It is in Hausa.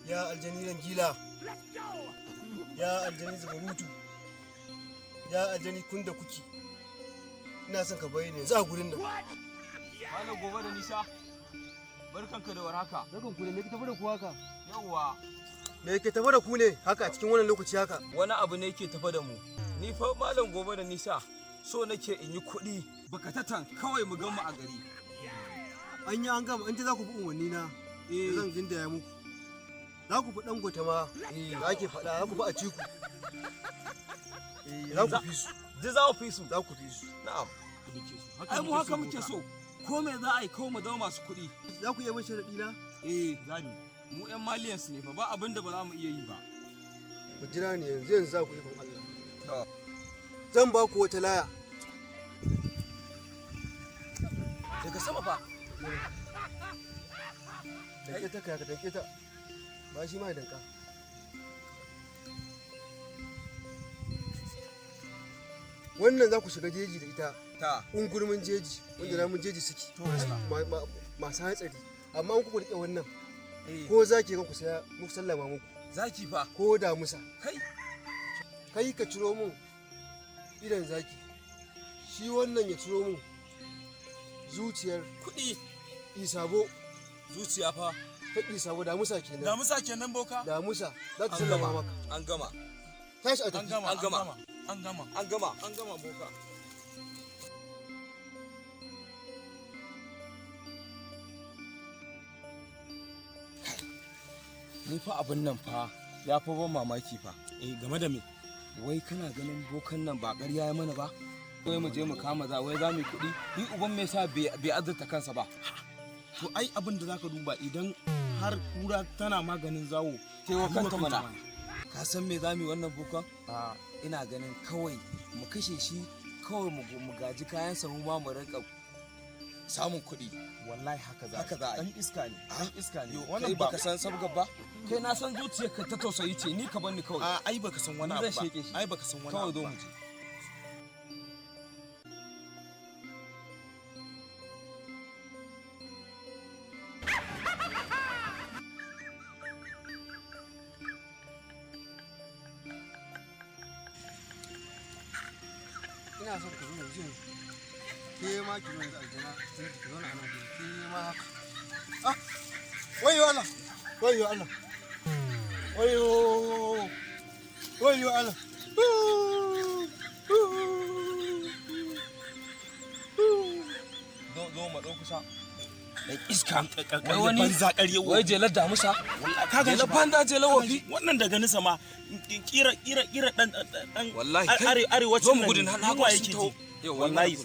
Ya aljani rangila. Ya aljani zubarutu. Ya aljani kunda kuki. Ina son ka bayyana yanzu a gurin nan. Malam gobe da nisa. Barkanka da warhaka. Barkan ku ne, me ke tafi da ku haka? Yawwa. Me ke tafi da ku ne haka a cikin wannan lokaci haka? Wani abu ne ke tafi da mu. Ni fa malam gobe da nisa so nake in yi kuɗi bakatatan kawai mu gan mu a gari. An yi an gama, an ji za ku fi umarni na. Zan gindaya muku. Za ku fi Dangote ma. Da ake faɗa, za ku fi Atiku. Za ku fi su. Duk za ku fi su. Za ku fi su. Na'am. Ai mu haka muke so. Ko me za a yi kawai mu zama masu kuɗi. Za ku iya bin sharaɗi na? Za mu. Mu 'yan maliyansu ne fa ba abin da ba za mu iya yi ba. Ku jira ni yanzu za ku ikon Allah. Zan ba ku wata laya. Daga sama fa. Danke ta kaya ka danke ta. Ba shi ma ya danka. Wannan za ku shiga jeji da ita. Ungurmin jeji wanda namun jeji suke. Masu hatsari. Amma an kuka riƙe wannan. Ko zaki ga ku saya muku sallama muku. Zaki fa. Ko damusa. Kai ka ciro mun idan zaki. Shi wannan ya ciro mun zuciyar kuɗi. Isabo. Zuciya fa. Ta Isabo damusa kenan. Damusa kenan boka? Damusa. Za ta sallama maka. An gama. Tashi a tafi. An gama boka. Ni fa abin nan fa ya fi ban mamaki fa. Game da me? Wai kana ganin bokan nan ba ƙarya ya mana ba? Wai mu je mu kama za wai za mu yi kuɗi? Ni uban me yasa bai azurta kansa ba? To ai abin da zaka duba idan har kura tana maganin zawo kewa kanta mana. Ka san me za mu yi wannan bokan? Ina ganin kawai mu kashe shi kawai mu gaji kayan sahu ma mu rinka samun kuɗi. Wallahi haka za a dan iska ne wannan baka san sabga ba kai na san zuciyarka ta tausayi ce ni ka bani kawai ai baka san wani abu ba ai baka san wani abu kawai zo mu je ina son ka zo yanzu ke ma ki zo yanzu aljana ki zo na nan ke ma wayo Allah wayo Allah wayo Allah zo ma ɗau kusa iska wani banza ƙarye wai jelar damusa ka ga jelar banza jelar wafi wannan daga nisa ma kira dan wallahi arewacin nan yunwa yake ji wallahi